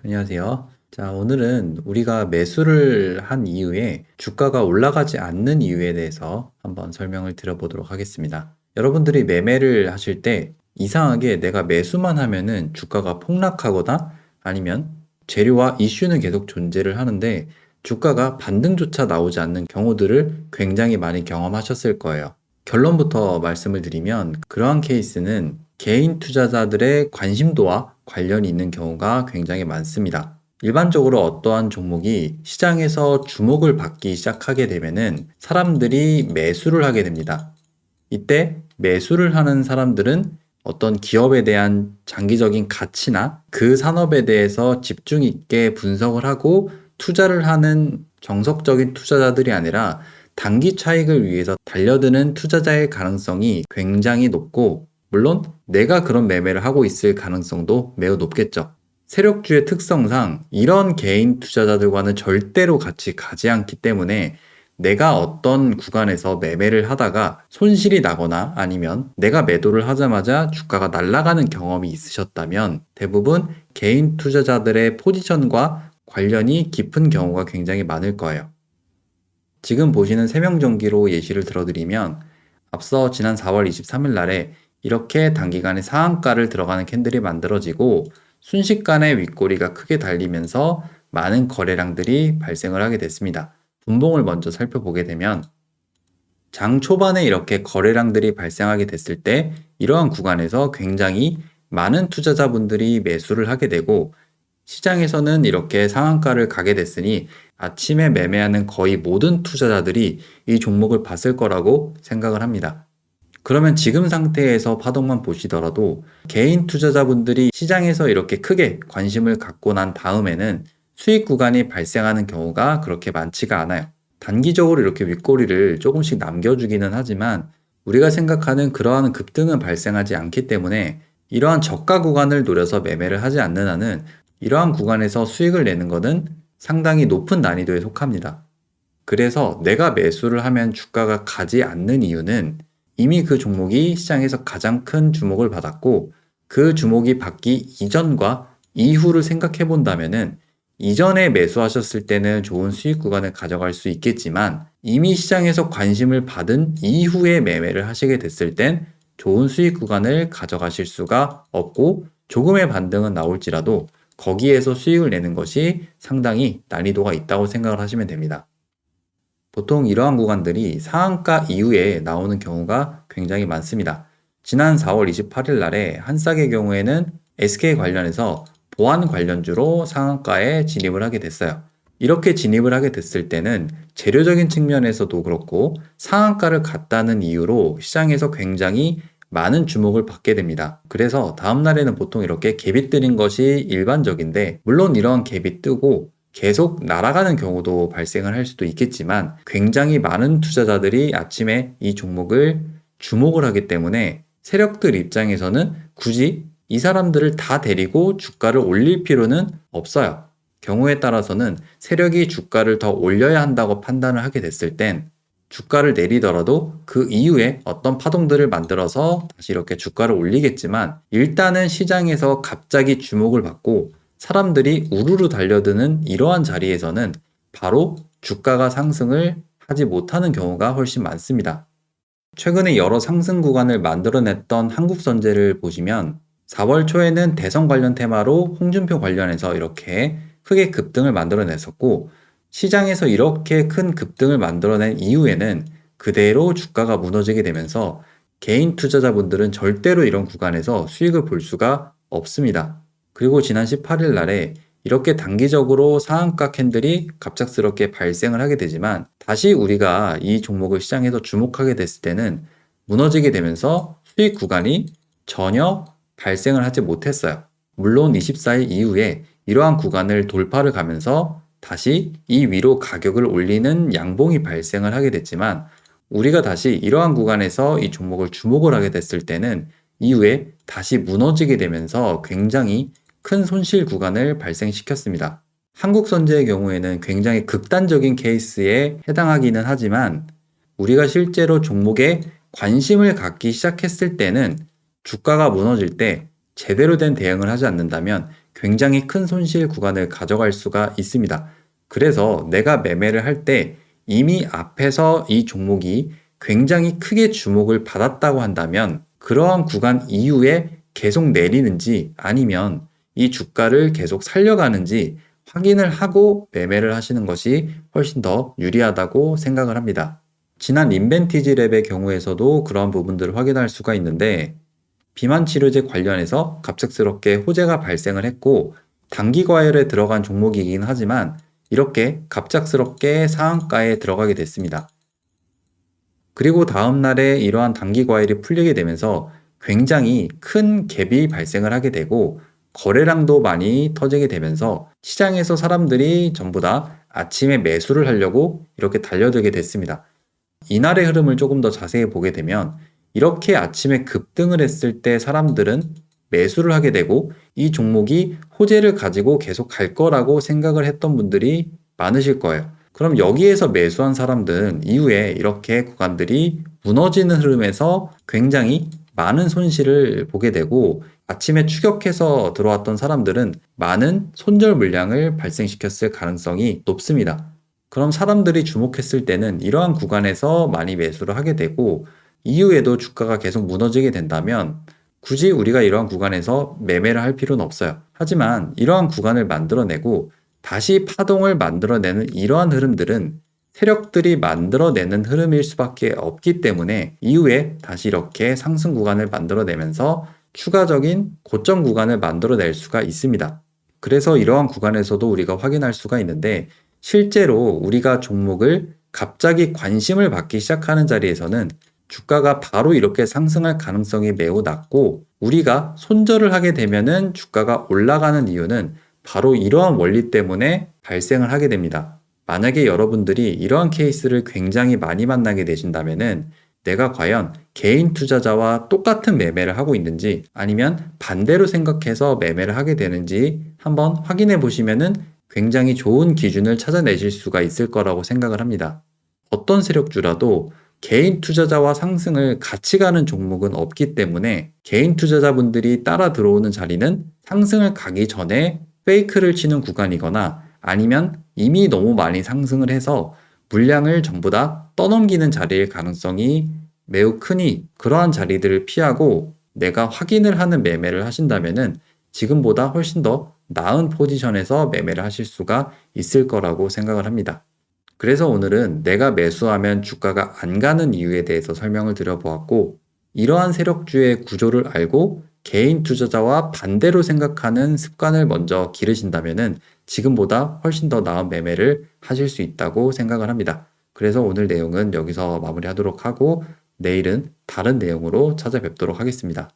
안녕하세요. 자, 오늘은 우리가 매수를 한 이후에 주가가 올라가지 않는 이유에 대해서 한번 설명을 드려보도록 하겠습니다. 여러분들이 매매를 하실 때 이상하게 내가 매수만 하면은 주가가 폭락하거나 아니면 재료와 이슈는 계속 존재를 하는데 주가가 반등조차 나오지 않는 경우들을 굉장히 많이 경험하셨을 거예요. 결론부터 말씀을 드리면 그러한 케이스는 개인 투자자들의 관심도와 관련이 있는 경우가 굉장히 많습니다. 일반적으로 어떠한 종목이 시장에서 주목을 받기 시작하게 되면은 사람들이 매수를 하게 됩니다. 이때 매수를 하는 사람들은 어떤 기업에 대한 장기적인 가치나 그 산업에 대해서 집중 있게 분석을 하고 투자를 하는 정석적인 투자자들이 아니라 단기 차익을 위해서 달려드는 투자자의 가능성이 굉장히 높고, 물론 내가 그런 매매를 하고 있을 가능성도 매우 높겠죠. 세력주의 특성상 이런 개인 투자자들과는 절대로 같이 가지 않기 때문에 내가 어떤 구간에서 매매를 하다가 손실이 나거나 아니면 내가 매도를 하자마자 주가가 날아가는 경험이 있으셨다면 대부분 개인 투자자들의 포지션과 관련이 깊은 경우가 굉장히 많을 거예요. 지금 보시는 세명전기로 예시를 들어드리면 앞서 지난 4월 23일 날에 이렇게 단기간에 상한가를 들어가는 캔들이 만들어지고 순식간에 윗꼬리가 크게 달리면서 많은 거래량들이 발생을 하게 됐습니다. 분봉을 먼저 살펴보게 되면 장 초반에 이렇게 거래량들이 발생하게 됐을 때 이러한 구간에서 굉장히 많은 투자자분들이 매수를 하게 되고 시장에서는 이렇게 상한가를 가게 됐으니 아침에 매매하는 거의 모든 투자자들이 이 종목을 봤을 거라고 생각을 합니다. 그러면 지금 상태에서 파동만 보시더라도 개인 투자자분들이 시장에서 이렇게 크게 관심을 갖고 난 다음에는 수익 구간이 발생하는 경우가 그렇게 많지가 않아요. 단기적으로 이렇게 윗꼬리를 조금씩 남겨주기는 하지만 우리가 생각하는 그러한 급등은 발생하지 않기 때문에 이러한 저가 구간을 노려서 매매를 하지 않는 한은 이러한 구간에서 수익을 내는 것은 상당히 높은 난이도에 속합니다. 그래서 내가 매수를 하면 주가가 가지 않는 이유는 이미 그 종목이 시장에서 가장 큰 주목을 받았고 그 주목이 받기 이전과 이후를 생각해 본다면은 이전에 매수하셨을 때는 좋은 수익 구간을 가져갈 수 있겠지만 이미 시장에서 관심을 받은 이후에 매매를 하시게 됐을 땐 좋은 수익 구간을 가져가실 수가 없고 조금의 반등은 나올지라도 거기에서 수익을 내는 것이 상당히 난이도가 있다고 생각을 하시면 됩니다. 보통 이러한 구간들이 상한가 이후에 나오는 경우가 굉장히 많습니다. 지난 4월 28일 날에 한싹의 경우에는 SK 관련해서 보안 관련주로 상한가에 진입을 하게 됐어요. 이렇게 진입을 하게 됐을 때는 재료적인 측면에서도 그렇고 상한가를 갔다는 이유로 시장에서 굉장히 많은 주목을 받게 됩니다. 그래서 다음 날에는 보통 이렇게 갭이 뜨는 것이 일반적인데, 물론 이러한 갭이 뜨고 계속 날아가는 경우도 발생을 할 수도 있겠지만 굉장히 많은 투자자들이 아침에 이 종목을 주목을 하기 때문에 세력들 입장에서는 굳이 이 사람들을 다 데리고 주가를 올릴 필요는 없어요. 경우에 따라서는 세력이 주가를 더 올려야 한다고 판단을 하게 됐을 땐 주가를 내리더라도 그 이후에 어떤 파동들을 만들어서 다시 이렇게 주가를 올리겠지만 일단은 시장에서 갑자기 주목을 받고 사람들이 우르르 달려드는 이러한 자리에서는 바로 주가가 상승을 하지 못하는 경우가 훨씬 많습니다. 최근에 여러 상승 구간을 만들어냈던 한국선제를 보시면 4월 초에는 대선 관련 테마로 홍준표 관련해서 이렇게 크게 급등을 만들어냈었고 시장에서 이렇게 큰 급등을 만들어낸 이후에는 그대로 주가가 무너지게 되면서 개인 투자자분들은 절대로 이런 구간에서 수익을 볼 수가 없습니다. 그리고 지난 18일 날에 이렇게 단기적으로 상한가 캔들이 갑작스럽게 발생을 하게 되지만 다시 우리가 이 종목을 시장에서 주목하게 됐을 때는 무너지게 되면서 수익 구간이 전혀 발생을 하지 못했어요. 물론 24일 이후에 이러한 구간을 돌파를 가면서 다시 이 위로 가격을 올리는 양봉이 발생을 하게 됐지만 우리가 다시 이러한 구간에서 이 종목을 주목을 하게 됐을 때는 이후에 다시 무너지게 되면서 굉장히 큰 손실 구간을 발생시켰습니다. 한국선제의 경우에는 굉장히 극단적인 케이스에 해당하기는 하지만 우리가 실제로 종목에 관심을 갖기 시작했을 때는 주가가 무너질 때 제대로 된 대응을 하지 않는다면 굉장히 큰 손실 구간을 가져갈 수가 있습니다. 그래서 내가 매매를 할 때 이미 앞에서 이 종목이 굉장히 크게 주목을 받았다고 한다면 그러한 구간 이후에 계속 내리는지 아니면 이 주가를 계속 살려가는지 확인을 하고 매매를 하시는 것이 훨씬 더 유리하다고 생각을 합니다. 지난 인벤티지 랩의 경우에서도 그런 부분들을 확인할 수가 있는데 비만 치료제 관련해서 갑작스럽게 호재가 발생을 했고 단기 과열에 들어간 종목이긴 하지만 이렇게 갑작스럽게 상한가에 들어가게 됐습니다. 그리고 다음 날에 이러한 단기 과열이 풀리게 되면서 굉장히 큰 갭이 발생을 하게 되고 거래량도 많이 터지게 되면서 시장에서 사람들이 전부 다 아침에 매수를 하려고 이렇게 달려들게 됐습니다. 이날의 흐름을 조금 더 자세히 보게 되면 이렇게 아침에 급등을 했을 때 사람들은 매수를 하게 되고 이 종목이 호재를 가지고 계속 갈 거라고 생각을 했던 분들이 많으실 거예요. 그럼 여기에서 매수한 사람들은 이후에 이렇게 구간들이 무너지는 흐름에서 굉장히 많은 손실을 보게 되고 아침에 추격해서 들어왔던 사람들은 많은 손절 물량을 발생시켰을 가능성이 높습니다. 그럼 사람들이 주목했을 때는 이러한 구간에서 많이 매수를 하게 되고 이후에도 주가가 계속 무너지게 된다면 굳이 우리가 이러한 구간에서 매매를 할 필요는 없어요. 하지만 이러한 구간을 만들어내고 다시 파동을 만들어내는 이러한 흐름들은 세력들이 만들어내는 흐름일 수밖에 없기 때문에 이후에 다시 이렇게 상승 구간을 만들어내면서 추가적인 고점 구간을 만들어낼 수가 있습니다. 그래서 이러한 구간에서도 우리가 확인할 수가 있는데 실제로 우리가 종목을 갑자기 관심을 받기 시작하는 자리에서는 주가가 바로 이렇게 상승할 가능성이 매우 낮고 우리가 손절을 하게 되면은 주가가 올라가는 이유는 바로 이러한 원리 때문에 발생을 하게 됩니다. 만약에 여러분들이 이러한 케이스를 굉장히 많이 만나게 되신다면은 내가 과연 개인 투자자와 똑같은 매매를 하고 있는지 아니면 반대로 생각해서 매매를 하게 되는지 한번 확인해 보시면은 굉장히 좋은 기준을 찾아내실 수가 있을 거라고 생각을 합니다. 어떤 세력주라도 개인 투자자와 상승을 같이 가는 종목은 없기 때문에 개인 투자자분들이 따라 들어오는 자리는 상승을 가기 전에 페이크를 치는 구간이거나 아니면 이미 너무 많이 상승을 해서 물량을 전부 다 떠넘기는 자리일 가능성이 매우 크니 그러한 자리들을 피하고 내가 확인을 하는 매매를 하신다면은 지금보다 훨씬 더 나은 포지션에서 매매를 하실 수가 있을 거라고 생각을 합니다. 그래서 오늘은 내가 매수하면 주가가 안 가는 이유에 대해서 설명을 드려보았고 이러한 세력주의 구조를 알고 개인 투자자와 반대로 생각하는 습관을 먼저 기르신다면은 지금보다 훨씬 더 나은 매매를 하실 수 있다고 생각을 합니다. 그래서 오늘 내용은 여기서 마무리하도록 하고 내일은 다른 내용으로 찾아뵙도록 하겠습니다.